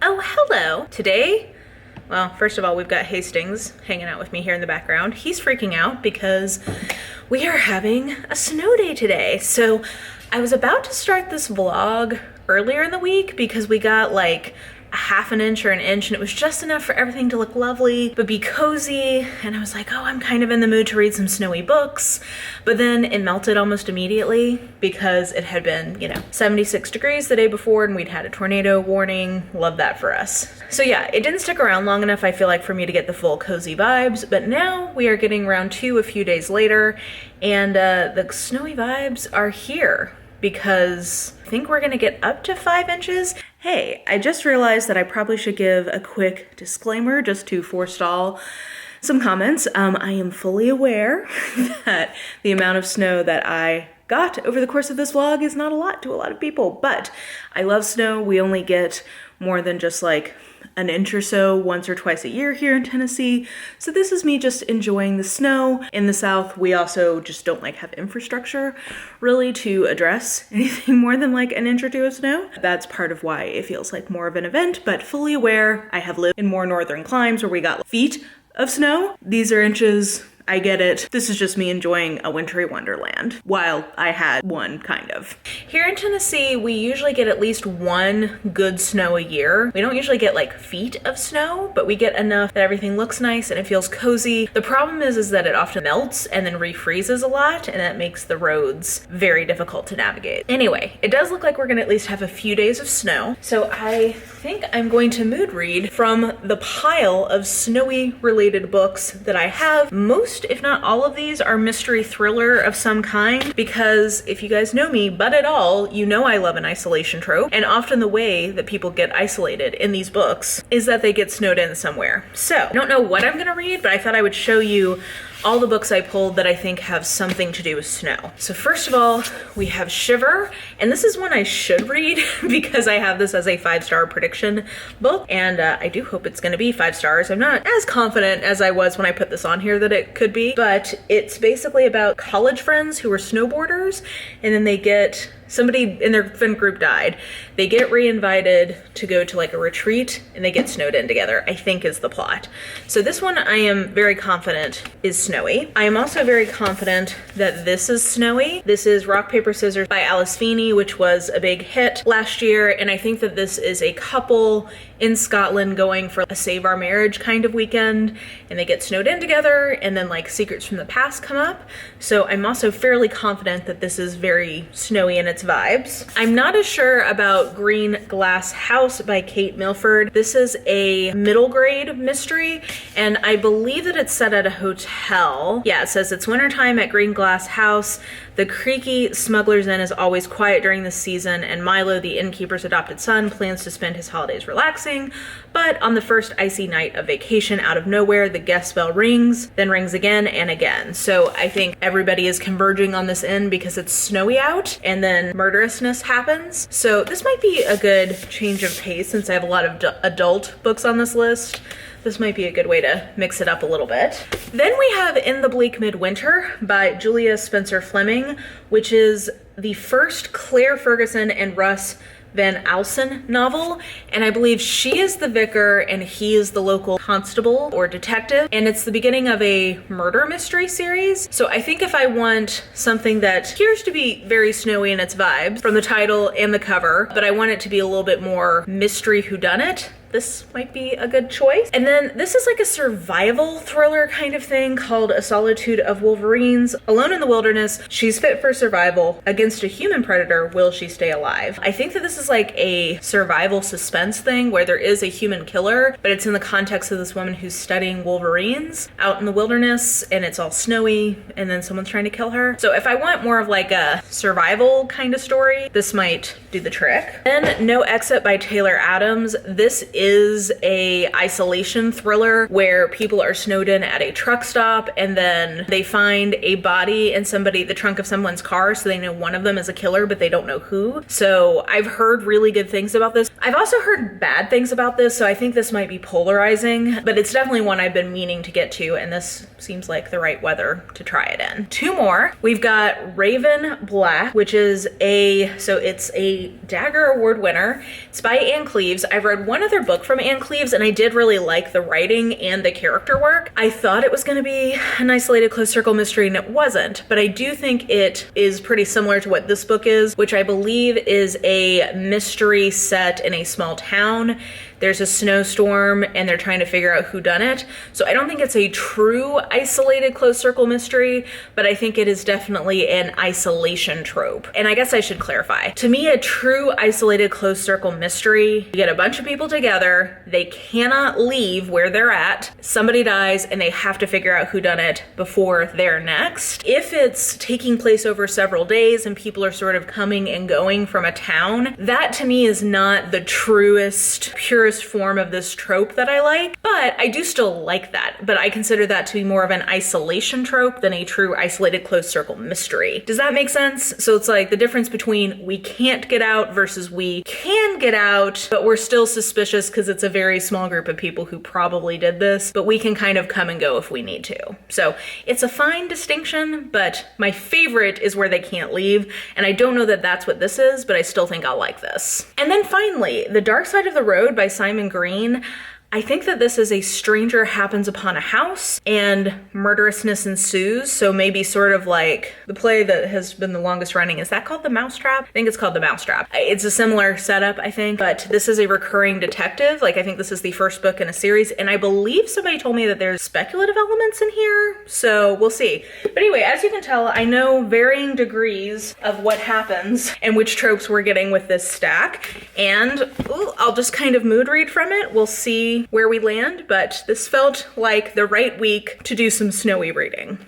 Oh, hello. Today, well, first of all, we've got Hastings hanging out with me here in the background. He's freaking out because we are having a snow day today. So I was about to start this vlog earlier in the week because we got like a half an inch or an inch and it was just enough for everything to look lovely but be cozy, and I was like, oh, I'm kind of in the mood to read some snowy books. But then it melted almost immediately because it had been, 76 degrees the day before and we'd had a tornado warning. Love that for us. So yeah, it didn't stick around long enough, I feel like, for me to get the full cozy vibes, but now we are getting round two a few days later, and the snowy vibes are here because I think we're gonna get up to 5 inches. Hey, I just realized that I probably should give a quick disclaimer just to forestall some comments. I am fully aware that the amount of snow that I got over the course of this vlog is not a lot to a lot of people, but I love snow. We only get more than just like an inch or so once or twice a year here in Tennessee. So this is me just enjoying the snow. In the South, we also just don't have infrastructure really to address anything more than like an inch or two of snow. That's part of why it feels like more of an event, but fully aware. I have lived in more northern climes where we got feet of snow. These are inches. I get it. This is just me enjoying a wintry wonderland while I had one, kind of. Here in Tennessee, we usually get at least one good snow a year. We don't usually get like feet of snow, but we get enough that everything looks nice and it feels cozy. The problem is that it often melts and then refreezes a lot, and that makes the roads very difficult to navigate. Anyway, it does look like we're gonna at least have a few days of snow. So I think I'm going to mood read from the pile of snowy related books that I have. Most, if not all of these, are mystery thriller of some kind, because if you guys know me, but at all, you know I love an isolation trope, and often the way that people get isolated in these books is that they get snowed in somewhere. So I don't know what I'm gonna read, but I thought I would show you all the books I pulled that I think have something to do with snow. So first of all, we have Shiver, and this is one I should read because I have this as a 5-star prediction book, and I do hope it's gonna be 5 stars. I'm not as confident as I was when I put this on here that it could be, but it's basically about college friends who are snowboarders, and then they get somebody in their friend group died. They get re-invited to go to like a retreat and they get snowed in together, I think is the plot. So this one I am very confident is snowy. I am also very confident that this is snowy. This is Rock, Paper, Scissors by Alice Feeney, which was a big hit last year. And I think that this is a couple in Scotland going for a save our marriage kind of weekend, and they get snowed in together, and then like secrets from the past come up. So I'm also fairly confident that this is very snowy in its vibes. I'm not as sure about Green Glass House by Kate Milford. This is a middle grade mystery, and I believe that it's set at a hotel. Yeah, it says it's wintertime at Green Glass House. The creaky Smuggler's Inn is always quiet during the season, and Milo, the innkeeper's adopted son, plans to spend his holidays relaxing. But on the first icy night of vacation, out of nowhere, the guest bell rings, then rings again and again. So I think everybody is converging on this inn because it's snowy out, and then murderousness happens. So this might be a good change of pace since I have a lot of adult books on this list. This might be a good way to mix it up a little bit. Then we have In the Bleak Midwinter by Julia Spencer Fleming, which is the first Claire Ferguson and Russ Van Alsen novel, and I believe she is the vicar and he is the local constable or detective, and it's the beginning of a murder mystery series. So I think if I want something that appears to be very snowy in its vibes from the title and the cover, but I want it to be a little bit more mystery whodunit, this might be a good choice. And then this is like a survival thriller kind of thing called A Solitude of Wolverines. Alone in the wilderness, she's fit for survival. Against a human predator, will she stay alive? I think that this is like a survival suspense thing where there is a human killer, but it's in the context of this woman who's studying wolverines out in the wilderness, and it's all snowy, and then someone's trying to kill her. So if I want more of like a survival kind of story, this might do the trick. Then No Exit by Taylor Adams. This is a isolation thriller where people are snowed in at a truck stop, and then they find a body in the trunk of someone's car, so they know one of them is a killer, but they don't know who. So I've heard really good things about this. I've also heard bad things about this, so I think this might be polarizing, but it's definitely one I've been meaning to get to, and this seems like the right weather to try it in. Two more. We've got Raven Black, which is it's a Dagger Award winner. It's by Ann Cleeves. I've read one other book book from Anne Cleeves, and I did really like the writing and the character work. I thought it was going to be an isolated closed circle mystery, and it wasn't, but I do think it is pretty similar to what this book is, which I believe is a mystery set in a small town. There's a snowstorm and they're trying to figure out who done it. So I don't think it's a true isolated closed circle mystery, but I think it is definitely an isolation trope. And I guess I should clarify. To me, a true isolated closed circle mystery, you get a bunch of people together, they cannot leave where they're at, somebody dies and they have to figure out who done it before they're next. If it's taking place over several days and people are sort of coming and going from a town, that to me is not the truest, purest form of this trope that I like, but I do still like that. But I consider that to be more of an isolation trope than a true isolated closed circle mystery. Does that make sense? So it's like the difference between we can't get out versus we can get out, but we're still suspicious because it's a very small group of people who probably did this, but we can kind of come and go if we need to. So it's a fine distinction, but my favorite is where they can't leave. And I don't know that that's what this is, but I still think I'll like this. And then finally, The Dark Side of the Road by Simon Green. I think that this is a stranger happens upon a house and murderousness ensues. So maybe sort of like the play that has been the longest running. Is that called The Mousetrap? I think it's called The Mousetrap. It's a similar setup, I think, but this is a recurring detective. Like I think this is the first book in a series. And I believe somebody told me that there's speculative elements in here. So we'll see. But anyway, as you can tell, I know varying degrees of what happens and which tropes we're getting with this stack. And I'll just kind of mood read from it. We'll see where we land, but this felt like the right week to do some snowy reading.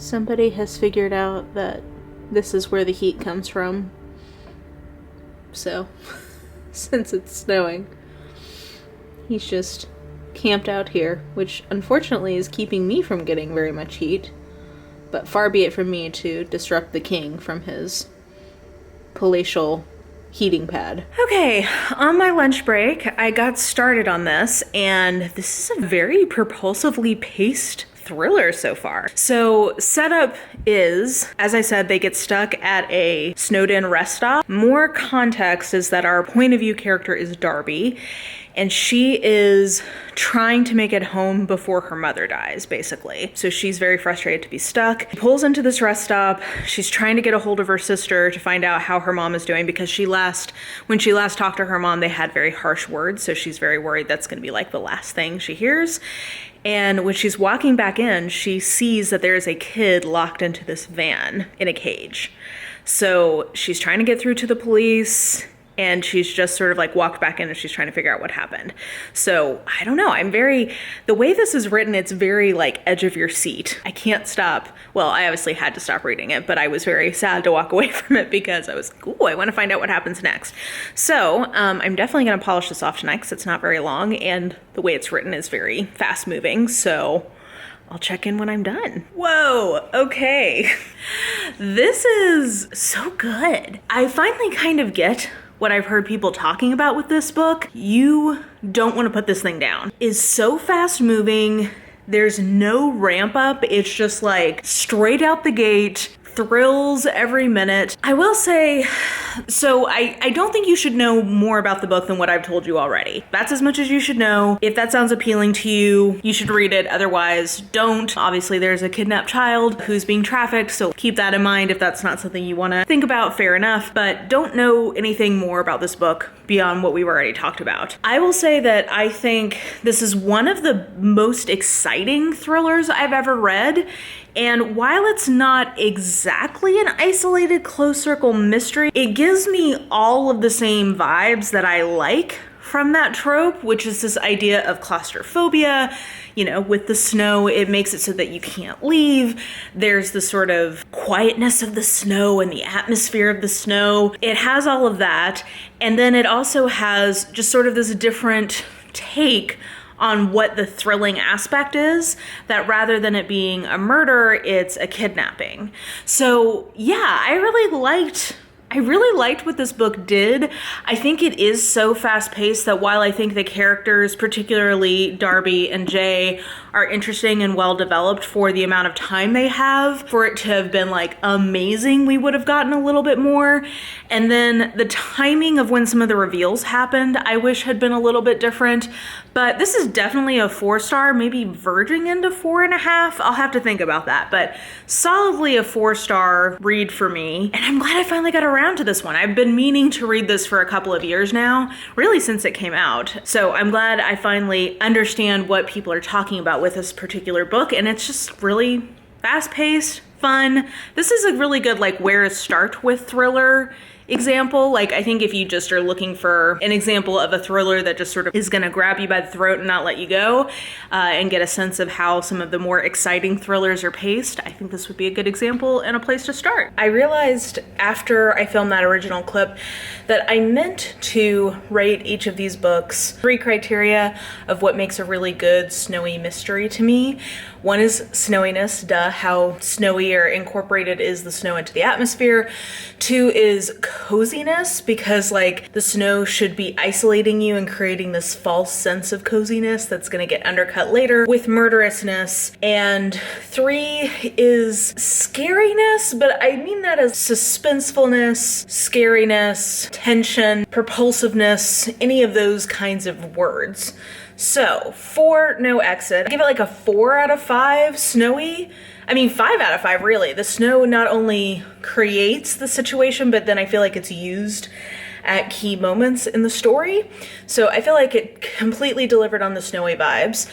Somebody has figured out that this is where the heat comes from. So, since it's snowing, he's just camped out here, which unfortunately is keeping me from getting very much heat. But far be it from me to disrupt the king from his palatial heating pad. Okay, on my lunch break, I got started on this, and this is a very propulsively paced thriller so far. So setup is, as I said, they get stuck at a snowed-in rest stop. More context is that our point of view character is Darby, and she is trying to make it home before her mother dies, basically. So she's very frustrated to be stuck. She pulls into this rest stop. She's trying to get a hold of her sister to find out how her mom is doing, because when she last talked to her mom, they had very harsh words. So she's very worried that's going to be like the last thing she hears. And when she's walking back in, she sees that there is a kid locked into this van in a cage. So she's trying to get through to the police, and she's just sort of like walked back in and she's trying to figure out what happened. So I don't know, the way this is written, it's very like edge of your seat. I can't stop. Well, I obviously had to stop reading it, but I was very sad to walk away from it because I was like, ooh, I want to find out what happens next. So I'm definitely going to polish this off tonight because it's not very long, and the way it's written is very fast moving. So I'll check in when I'm done. Whoa, okay. This is so good. I finally kind of get what I've heard people talking about with this book, you don't want to put this thing down. It's so fast moving. There's no ramp up. It's just like straight out the gate, thrills every minute. I will say, so I don't think you should know more about the book than what I've told you already. That's as much as you should know. If that sounds appealing to you, you should read it. Otherwise, don't. Obviously, there's a kidnapped child who's being trafficked, so keep that in mind. If that's not something you want to think about, fair enough. But don't know anything more about this book beyond what we've already talked about. I will say that I think this is one of the most exciting thrillers I've ever read. And while it's not exactly an isolated close circle mystery, it gives me all of the same vibes that I like from that trope, which is this idea of claustrophobia. You know, with the snow, it makes it so that you can't leave. There's the sort of quietness of the snow and the atmosphere of the snow. It has all of that. And then it also has just sort of this different take on what the thrilling aspect is, that rather than it being a murder, it's a kidnapping. So yeah, I really liked what this book did. I think it is so fast paced that while I think the characters, particularly Darby and Jay, are interesting and well developed for the amount of time they have, for it to have been like amazing, we would have gotten a little bit more. And then the timing of when some of the reveals happened, I wish had been a little bit different. But this is definitely a 4-star, maybe verging into 4.5. I'll have to think about that, but solidly a 4-star read for me. And I'm glad I finally got around to this one. I've been meaning to read this for a couple of years now, really since it came out. So I'm glad I finally understand what people are talking about with this particular book. And it's just really fast-paced, fun. This is a really good like where to start with thriller example. Like, I think if you just are looking for an example of a thriller that just sort of is gonna grab you by the throat and not let you go, and get a sense of how some of the more exciting thrillers are paced, I think this would be a good example and a place to start. I realized after I filmed that original clip that I meant to rate each of these books 3 criteria of what makes a really good snowy mystery to me. One is snowiness, duh, how snowy or incorporated is the snow into the atmosphere. 2 is coziness, because like the snow should be isolating you and creating this false sense of coziness that's gonna get undercut later with murderousness. And 3 is scariness, but I mean that as suspensefulness, scariness, tension, propulsiveness, any of those kinds of words. So for No Exit, I give it like a 4 out of 5 snowy. I mean, 5 out of 5 really. The snow not only creates the situation, but then I feel like it's used at key moments in the story. So I feel like it completely delivered on the snowy vibes.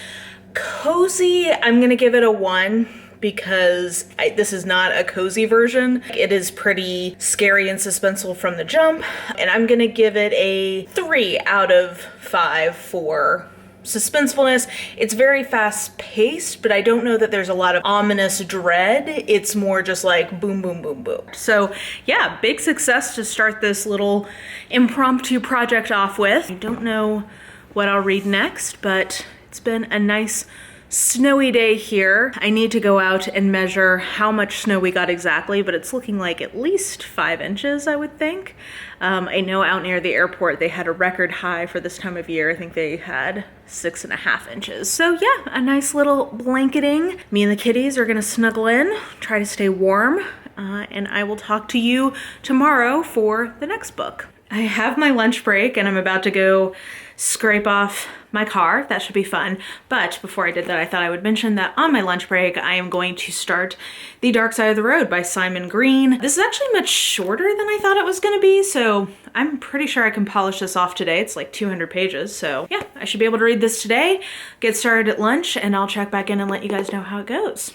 Cozy, I'm gonna give it a 1 because this is not a cozy version. It is pretty scary and suspenseful from the jump, and I'm gonna give it a 3 out of 5 for suspensefulness. It's very fast paced, but I don't know that there's a lot of ominous dread. It's more just like boom, boom, boom, boom. So yeah, big success to start this little impromptu project off with. I don't know what I'll read next, but it's been a nice snowy day here. I need to go out and measure how much snow we got exactly, but it's looking like at least 5 inches, I would think. I know out near the airport they had a record high for this time of year. I think they had 6.5 inches. So yeah, a nice little blanketing. Me and the kitties are gonna snuggle in, try to stay warm, and I will talk to you tomorrow for the next book. I have my lunch break and I'm about to go scrape off my car. That should be fun. But before I did that, I thought I would mention that on my lunch break, I am going to start The Dark Side of the Road by Simon Green. This is actually much shorter than I thought it was gonna be, so I'm pretty sure I can polish this off today. It's like 200 pages, so yeah, I should be able to read this today, get started at lunch, and I'll check back in and let you guys know how it goes.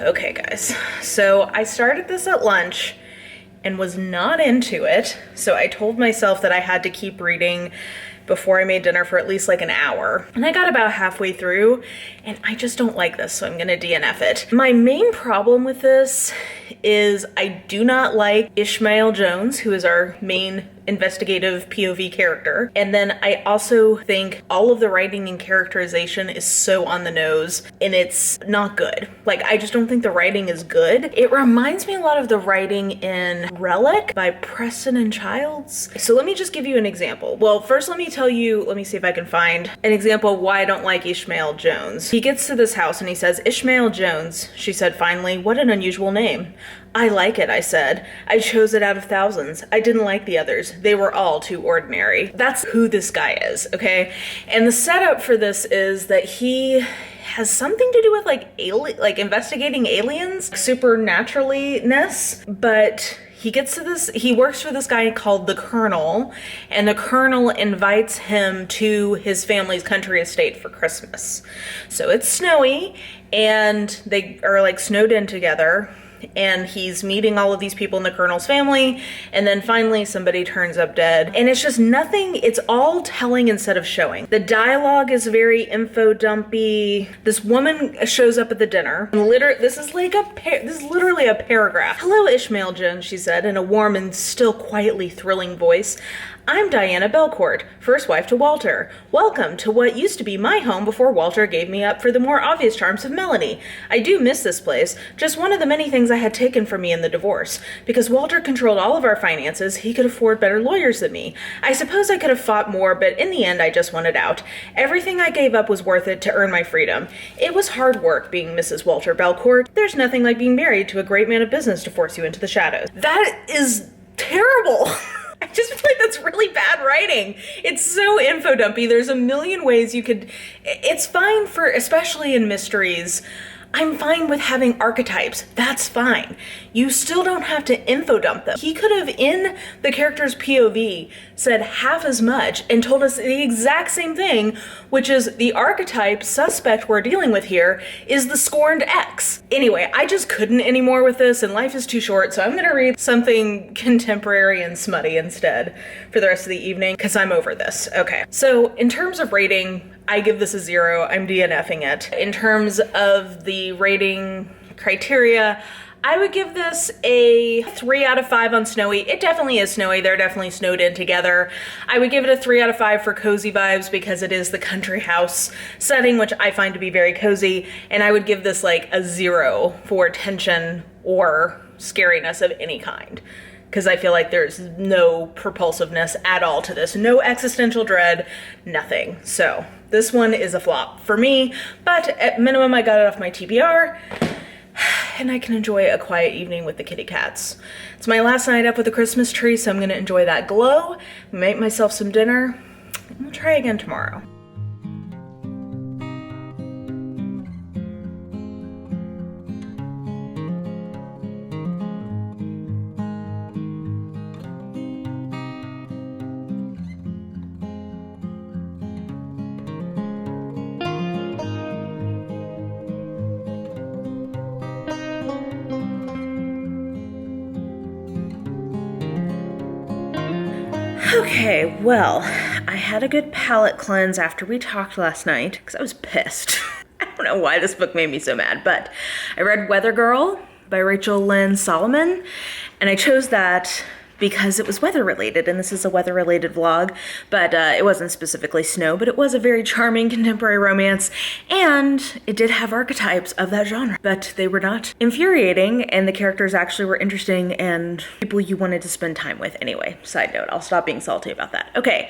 Okay, guys. So I started this at lunch and was not into it. So I told myself that I had to keep reading before I made dinner for at least like an hour. And I got about halfway through and I just don't like this, so I'm gonna DNF it. My main problem with this is I do not like Ishmael Jones, who is our main investigative POV character. And then I also think all of the writing and characterization is so on the nose and it's not good. Like, I just don't think the writing is good. It reminds me a lot of the writing in Relic by Preston and Childs. So let me just give you an example. Well, first let me see if I can find an example of why I don't like Ishmael Jones. He gets to this house and he says, "Ishmael Jones," she said finally, "what an unusual name." "I like it," I said. "I chose it out of thousands. I didn't like the others. They were all too ordinary." That's who this guy is, okay? And the setup for this is that he has something to do with like investigating aliens, supernaturalness, but he works for this guy called the Colonel, and the Colonel invites him to his family's country estate for Christmas. So it's snowy, and they are like snowed in together, and he's meeting all of these people in the Colonel's family, and then finally somebody turns up dead. And it's just nothing, it's all telling instead of showing. The dialogue is very info dumpy. This woman shows up at the dinner, and this is literally a paragraph. "Hello, Ishmael Jones," she said in a warm and still quietly thrilling voice. "I'm Diana Belcourt, first wife to Walter. Welcome to what used to be my home before Walter gave me up for the more obvious charms of Melanie. I do miss this place, just one of the many things I had taken from me in the divorce. Because Walter controlled all of our finances, he could afford better lawyers than me. I suppose I could have fought more, but in the end I just wanted out. Everything I gave up was worth it to earn my freedom. It was hard work being Mrs. Walter Belcourt. There's nothing like being married to a great man of business to force you into the shadows." That is terrible. I just feel like that's really bad writing. It's so info dumpy. There's a million ways you could, it's fine for, especially in mysteries, I'm fine with having archetypes. That's fine. You still don't have to info dump them. He could have, in the character's POV, said half as much and told us the exact same thing, which is the archetype suspect we're dealing with here is the scorned ex. Anyway, I just couldn't anymore with this, and life is too short, so I'm gonna read something contemporary and smutty instead for the rest of the evening, because I'm over this. Okay, so in terms of rating, I give this a 0. I'm DNFing it. In terms of the rating criteria, I would give this a 3 out of 5 on snowy. It definitely is snowy. They're definitely snowed in together. I would give it a 3 out of 5 for cozy vibes because it is the country house setting, which I find to be very cozy. And I would give this like a 0 for tension or scariness of any kind, because I feel like there's no propulsiveness at all to this. No existential dread, nothing. So this one is a flop for me, but at minimum I got it off my TBR, and I can enjoy a quiet evening with the kitty cats. It's my last night up with the Christmas tree, so I'm gonna enjoy that glow, make myself some dinner, and we'll try again tomorrow. Okay, well, I had a good palate cleanse after we talked last night because I was pissed. I don't know why this book made me so mad, but I read Weather Girl by Rachel Lynn Solomon, and I chose that because it was weather related, and this is a weather related vlog, but it wasn't specifically snow, but it was a very charming contemporary romance, and it did have archetypes of that genre, but they were not infuriating, and the characters actually were interesting and people you wanted to spend time with. Anyway, side note, I'll stop being salty about that. Okay,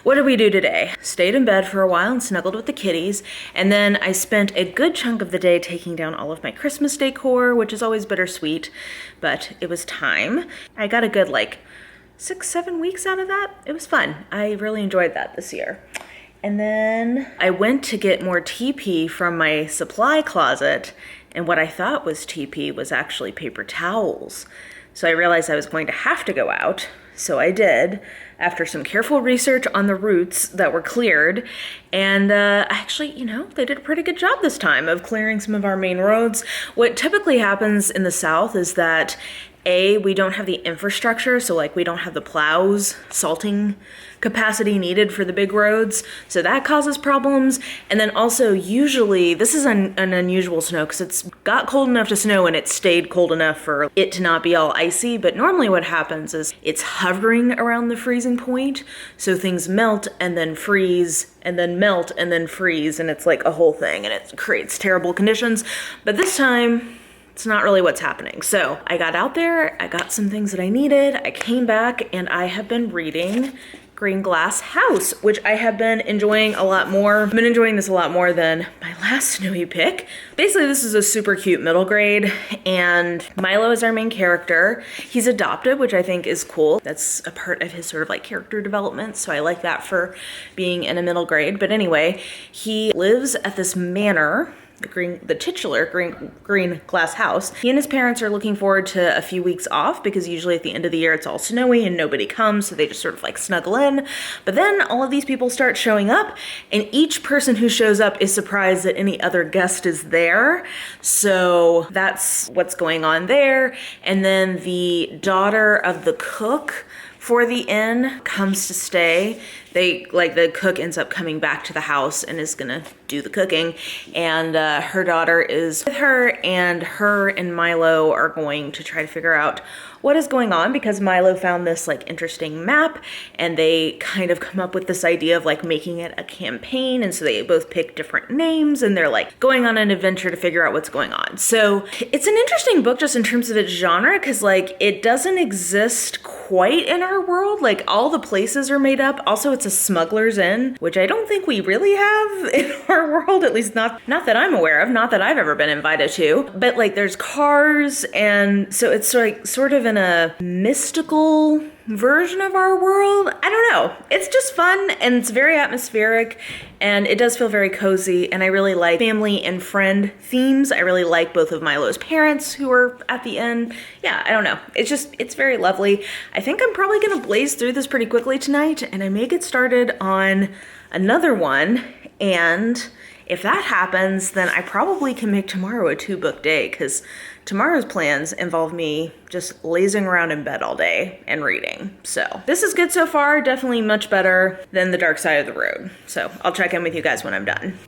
what did we do today? Stayed in bed for a while and snuggled with the kitties, and then I spent a good chunk of the day taking down all of my Christmas decor, which is always bittersweet, but it was time. I got a good 6-7 weeks out of that. It was fun. I really enjoyed that this year. And then I went to get more TP from my supply closet, and what I thought was TP was actually paper towels. So I realized I was going to have to go out. So I did, after some careful research on the routes that were cleared. And actually, they did a pretty good job this time of clearing some of our main roads. What typically happens in the South is that we don't have the infrastructure, so like we don't have the plows, salting capacity needed for the big roads, so that causes problems. And then also, usually, this is an unusual snow because it's got cold enough to snow and it stayed cold enough for it to not be all icy, but normally what happens is it's hovering around the freezing point, so things melt and then freeze and then melt and then freeze, and it's like a whole thing, and it creates terrible conditions. But this time, it's not really what's happening. So I got out there, I got some things that I needed, I came back, and I have been reading Green Glass House, which I have been enjoying a lot more. I've been enjoying this a lot more than my last snowy pick. Basically, this is a super cute middle grade, and Milo is our main character. He's adopted, which I think is cool. That's a part of his sort of like character development, so I like that for being in a middle grade. But anyway, he lives at this manor, the titular green glass house. He and his parents are looking forward to a few weeks off because usually at the end of the year it's all snowy and nobody comes, so they just sort of like snuggle in. But then all of these people start showing up, and each person who shows up is surprised that any other guest is there. So that's what's going on there. And then the daughter of the cook for the inn comes to stay. The cook ends up coming back to the house and is gonna do the cooking, and her daughter is with her and Milo are going to try to figure out what is going on, because Milo found this like interesting map, and they kind of come up with this idea of like making it a campaign, and so they both pick different names and they're like going on an adventure to figure out what's going on. So it's an interesting book just in terms of its genre, because like it doesn't exist quite in our world. Like all the places are made up. Also, it's a smuggler's inn, which I don't think we really have in our world, at least not that I'm aware of, not that I've ever been invited to. But like there's cars, and so it's like sort of in a mystical version of our world. I don't know. It's just fun, and it's very atmospheric, and it does feel very cozy, and I really like family and friend themes. I really like both of Milo's parents who are at the end. Yeah, I don't know. It's very lovely. I think I'm probably gonna blaze through this pretty quickly tonight, and I may get started on another one, and if that happens, then I probably can make tomorrow a 2-book day, because tomorrow's plans involve me just lazing around in bed all day and reading. So this is good so far, definitely much better than the dark side of the road. So I'll check in with you guys when I'm done.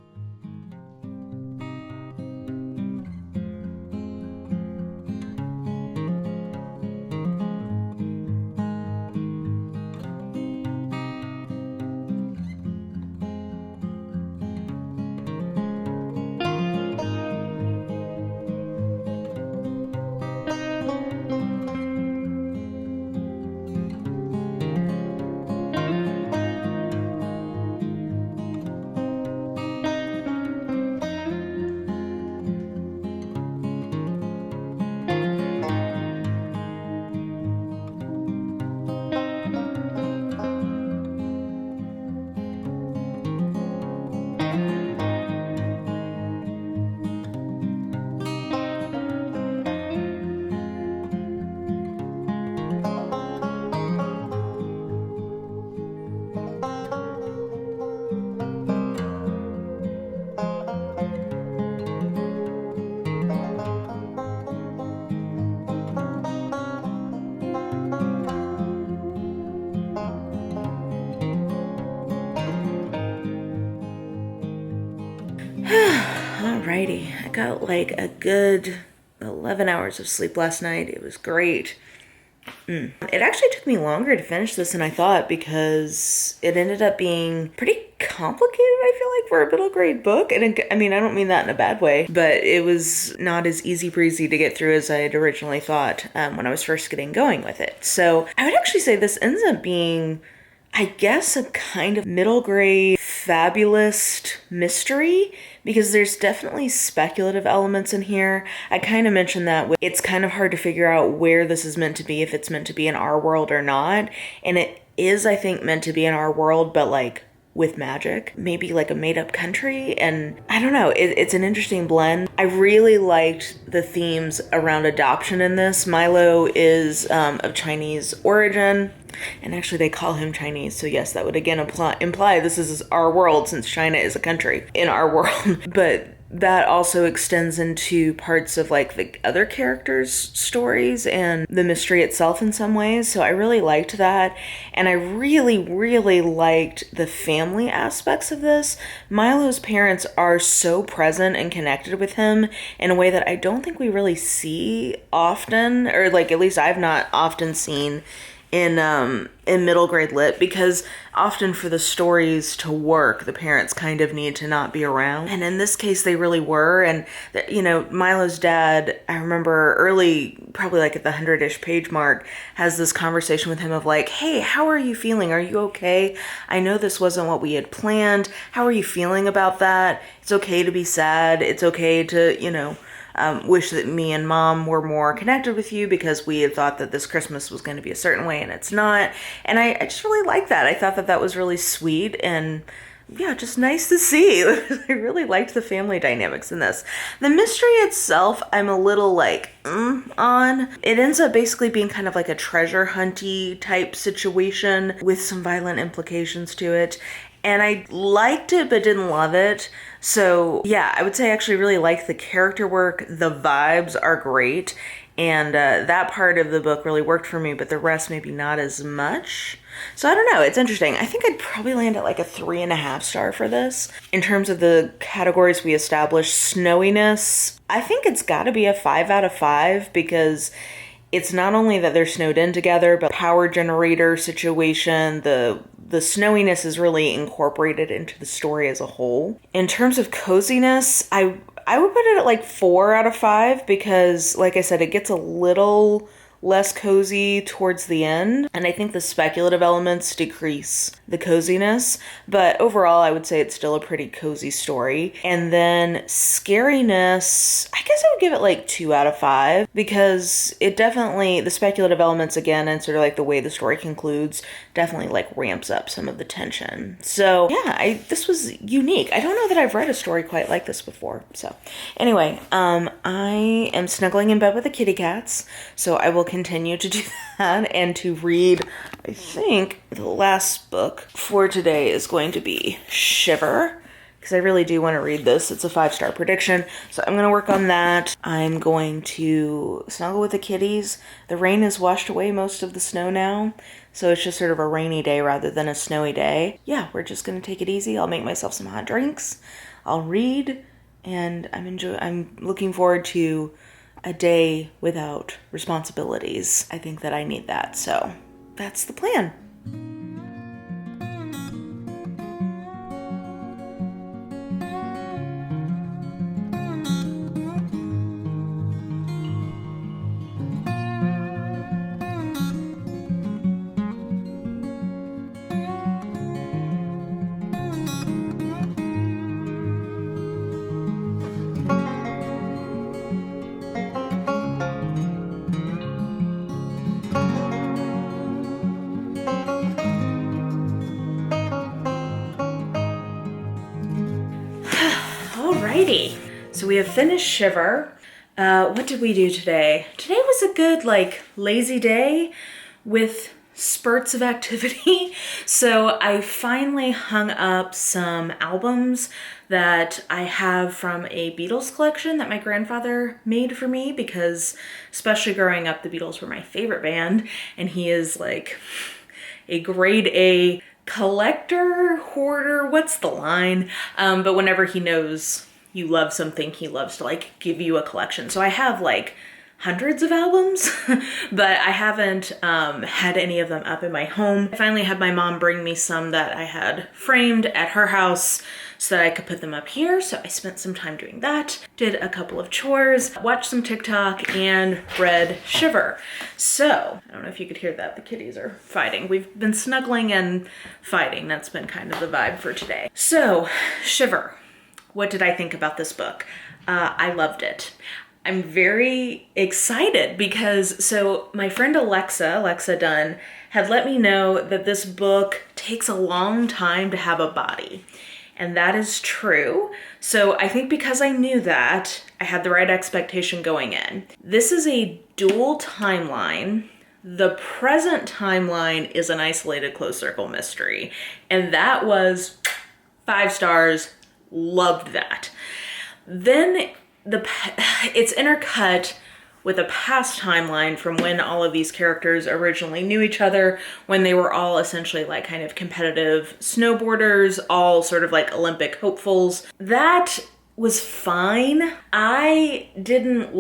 Alrighty, I got like a good 11 hours of sleep last night. It was great. It actually took me longer to finish this than I thought, because it ended up being pretty complicated, I feel like, for a middle grade book. And I mean, I don't mean that in a bad way, but it was not as easy breezy to get through as I had originally thought when I was first getting going with it. So I would actually say this ends up being, I guess, a kind of middle grade fabulous mystery, because there's definitely speculative elements in here. I kind of mentioned that it's kind of hard to figure out where this is meant to be, if it's meant to be in our world or not. And it is, I think, meant to be in our world, but like with magic, maybe like a made-up country. And I don't know, it's an interesting blend. I really liked the themes around adoption in this. Milo is of Chinese origin, and actually they call him Chinese, so yes, that would again imply this is our world, since China is a country in our world. But that also extends into parts of like the other characters' stories and the mystery itself in some ways. So I really liked that. And I really, really liked the family aspects of this. Milo's parents are so present and connected with him in a way that I don't think we really see often, or like at least I've not often seen in middle grade lit, because often for the stories to work, the parents kind of need to not be around. And in this case, they really were. And, you know, Milo's dad, I remember early, probably like at the 100-ish page mark, has this conversation with him of like, hey, how are you feeling? Are you okay? I know this wasn't what we had planned. How are you feeling about that? It's okay to be sad. It's okay to, you know, wish that me and mom were more connected with you because we had thought that this Christmas was going to be a certain way and it's not. And I just really liked that. I thought that that was really sweet and yeah, just nice to see. I really liked the family dynamics in this. The mystery itself, I'm a little like, on. It ends up basically being kind of like a treasure hunty type situation with some violent implications to it. And I liked it, but didn't love it. So yeah, I would say I actually really like the character work. The vibes are great. And that part of the book really worked for me, but the rest maybe not as much. So I don't know, it's interesting. I think I'd probably land at like a 3.5 star for this. In terms of the categories we established, snowiness, I think it's gotta be a 5 out of 5 because it's not only that they're snowed in together, but power generator situation, the snowiness is really incorporated into the story as a whole. In terms of coziness, I would put it at like 4 out of 5 because, like I said, it gets a little less cozy towards the end, and I think the speculative elements decrease the coziness, but overall I would say it's still a pretty cozy story. And then scariness, I guess I would give it like 2 out of 5 because it definitely, the speculative elements again and sort of like the way the story concludes definitely like ramps up some of the tension. So yeah, this was unique. I don't know that I've read a story quite like this before. So anyway, I am snuggling in bed with the kitty cats, so I will continue to do that and to read, I think the last book for today is going to be Shiver, because I really do want to read this. It's a 5-star prediction, so I'm going to work on that. I'm going to snuggle with the kitties. The rain has washed away most of the snow now, so it's just sort of a rainy day rather than a snowy day. Yeah, we're just going to take it easy. I'll make myself some hot drinks. I'll read, and I'm looking forward to a day without responsibilities. I think that I need that, so that's the plan. Alrighty, so we have finished Shiver. What did we do today? Today was a good, like, lazy day with spurts of activity. So I finally hung up some albums that I have from a Beatles collection that my grandfather made for me because, especially growing up, the Beatles were my favorite band, and he is like a grade A collector, hoarder, what's the line? But whenever he knows you love something, he loves to like give you a collection. So I have like hundreds of albums, but I haven't had any of them up in my home. I finally had my mom bring me some that I had framed at her house so that I could put them up here. So I spent some time doing that, did a couple of chores, watched some TikTok, and read Shiver. So I don't know if you could hear that. The kitties are fighting. We've been snuggling and fighting. That's been kind of the vibe for today. So Shiver. What did I think about this book? I loved it. I'm very excited because, so my friend Alexa Dunn, had let me know that this book takes a long time to have a body. And that is true. So I think because I knew that, I had the right expectation going in. This is a dual timeline. The present timeline is an isolated closed circle mystery. And that was 5 stars. Loved that. Then it's intercut with a past timeline from when all of these characters originally knew each other, when they were all essentially like kind of competitive snowboarders, all sort of like Olympic hopefuls. That was fine. I didn't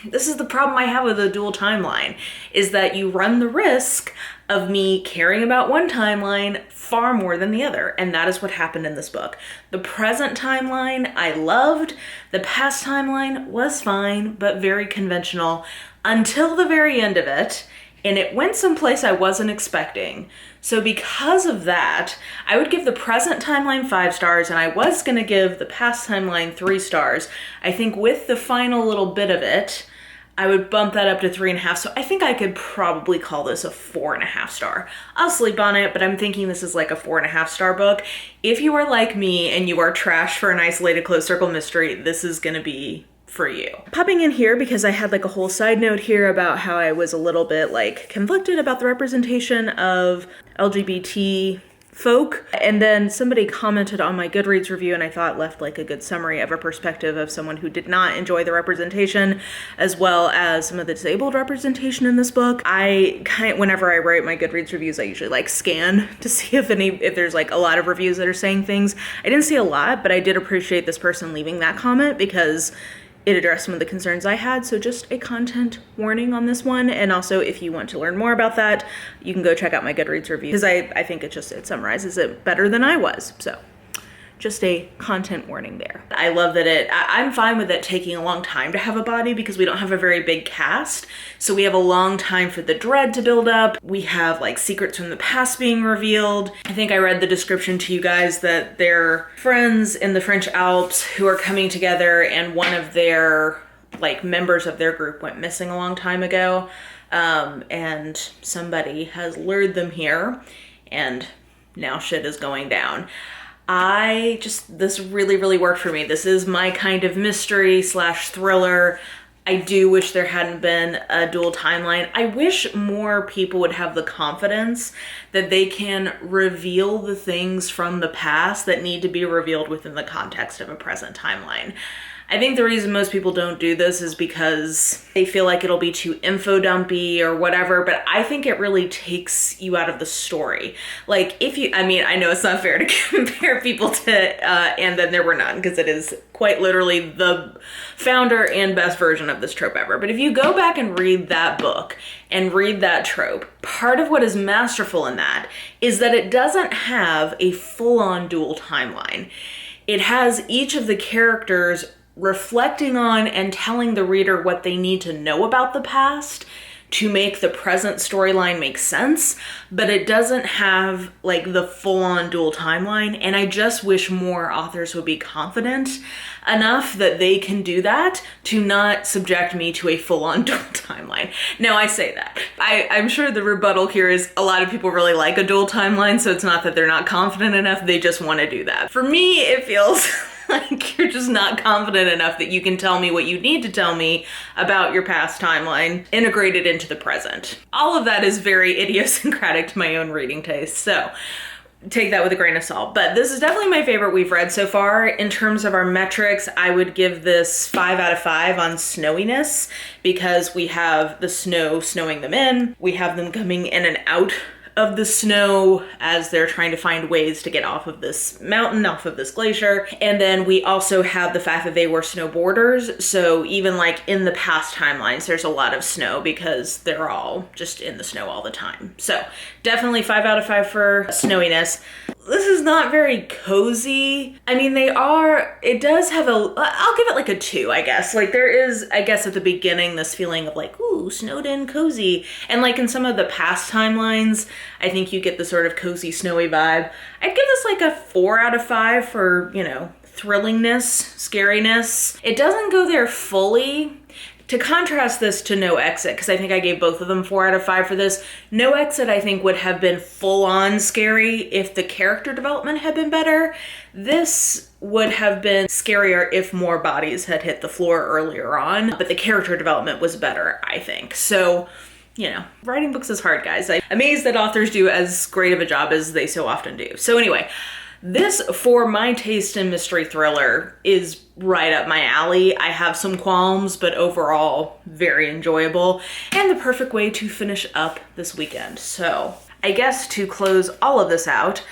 this is the problem I have with a dual timeline, is that you run the risk of me caring about one timeline far more than the other. And that is what happened in this book. The present timeline I loved. The past timeline was fine, but very conventional until the very end of it. And it went someplace I wasn't expecting. So because of that, I would give the present timeline 5 stars, and I was gonna give the past timeline 3 stars. I think with the final little bit of it, I would bump that up to 3.5. So I think I could probably call this a 4.5 star. I'll sleep on it, but I'm thinking this is like a 4.5 star book. If you are like me and you are trash for an isolated closed circle mystery, this is gonna be for you. Popping in here because I had like a whole side note here about how I was a little bit like conflicted about the representation of LGBT folk. And then somebody commented on my Goodreads review, and I thought left like a good summary of a perspective of someone who did not enjoy the representation, as well as some of the disabled representation in this book. Whenever I write my Goodreads reviews, I usually like scan to see if there's like a lot of reviews that are saying things. I didn't see a lot, but I did appreciate this person leaving that comment because it addressed some of the concerns I had. So just a content warning on this one. And also, if you want to learn more about that, you can go check out my Goodreads review, because I think it summarizes it better than I was. So just a content warning there. I love that I'm fine with it taking a long time to have a body because we don't have a very big cast. So we have a long time for the dread to build up. We have like secrets from the past being revealed. I think I read the description to you guys that they're friends in the French Alps who are coming together, and one of their like members of their group went missing a long time ago. And somebody has lured them here, and now shit is going down. This really, really worked for me. This is my kind of mystery / thriller. I do wish there hadn't been a dual timeline. I wish more people would have the confidence that they can reveal the things from the past that need to be revealed within the context of a present timeline. I think the reason most people don't do this is because they feel like it'll be too info dumpy or whatever, but I think it really takes you out of the story. Like I know it's not fair to compare people to And Then There Were None, because it is quite literally the founder and best version of this trope ever. But if you go back and read that book and read that trope, part of what is masterful in that is that it doesn't have a full-on dual timeline. It has each of the characters reflecting on and telling the reader what they need to know about the past to make the present storyline make sense, but it doesn't have like the full-on dual timeline. And I just wish more authors would be confident enough that they can do that to not subject me to a full-on dual timeline. Now, I say that. I'm sure the rebuttal here is a lot of people really like a dual timeline, so it's not that they're not confident enough, they just want to do that. For me, it feels like you're just not confident enough that you can tell me what you need to tell me about your past timeline integrated into the present. All of that is very idiosyncratic to my own reading taste, so take that with a grain of salt. But this is definitely my favorite we've read so far. In terms of our metrics, I would give this 5 out of 5 on snowiness, because we have the snow snowing them in, we have them coming in and out of the snow as they're trying to find ways to get off of this mountain, off of this glacier. And then we also have the fact that they were snowboarders. So even like in the past timelines, there's a lot of snow because they're all just in the snow all the time. So definitely 5 out of 5 for snowiness. This is not very cozy. I mean, it does have I'll give it like a 2, I guess. Like there is, I guess at the beginning, this feeling of like, ooh, snowed in, cozy. And like in some of the past timelines, I think you get the sort of cozy, snowy vibe. I'd give this like a 4 out of 5 for, thrillingness, scariness. It doesn't go there fully. To contrast this to No Exit, because I think I gave both of them 4 out of 5 for this, No Exit I think would have been full-on scary if the character development had been better. This would have been scarier if more bodies had hit the floor earlier on, but the character development was better, I think. So, you know, writing books is hard, guys. I'm amazed that authors do as great of a job as they so often do. So anyway, this, for my taste in mystery thriller, is right up my alley. I have some qualms, but overall very enjoyable and the perfect way to finish up this weekend. So I guess to close all of this out,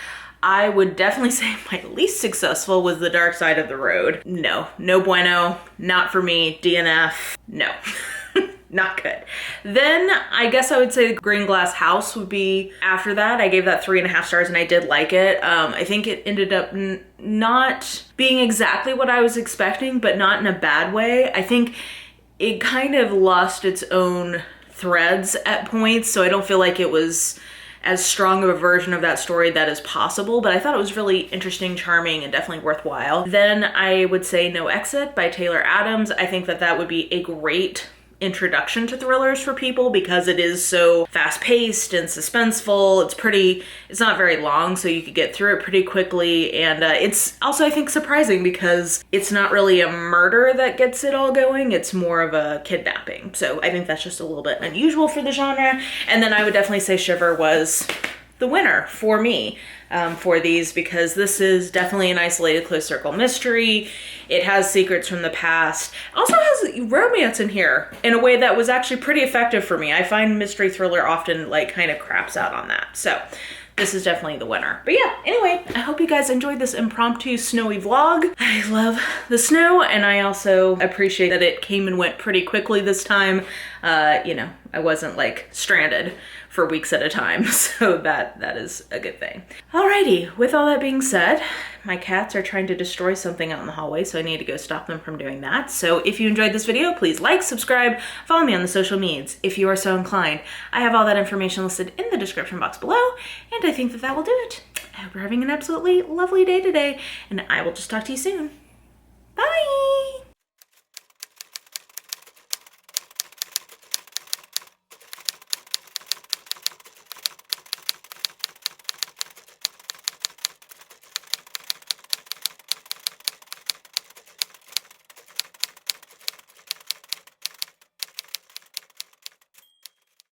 I would definitely say my least successful was The Dark Side of the Road. No bueno, not for me, DNF, no. Not good. Then I guess I would say The Green Glass House would be after that. I gave that 3.5 stars and I did like it. I think it ended up not being exactly what I was expecting, but not in a bad way. I think it kind of lost its own threads at points, so I don't feel like it was as strong of a version of that story that is possible, but I thought it was really interesting, charming, and definitely worthwhile. Then I would say No Exit by Taylor Adams. I think that would be a great introduction to thrillers for people because it is so fast-paced and suspenseful. It's not very long, so you could get through it pretty quickly, and it's also, I think, surprising because it's not really a murder that gets it all going, it's more of a kidnapping. So I think that's just a little bit unusual for the genre. And then I would definitely say Shiver was the winner for me for these, because this is definitely an isolated closed circle mystery. It has secrets from the past. It also has romance in here in a way that was actually pretty effective for me. I find mystery thriller often like kind of craps out on that. So this is definitely the winner. But yeah, anyway, I hope you guys enjoyed this impromptu snowy vlog. I love the snow, and I also appreciate that it came and went pretty quickly this time. You know, I wasn't like stranded for weeks at a time, so that is a good thing. Alrighty, with all that being said, my cats are trying to destroy something out in the hallway, so I need to go stop them from doing that. So if you enjoyed this video, please like, subscribe, follow me on the social medias if you are so inclined. I have all that information listed in the description box below, and I think that will do it. I hope you're having an absolutely lovely day today, and I will just talk to you soon.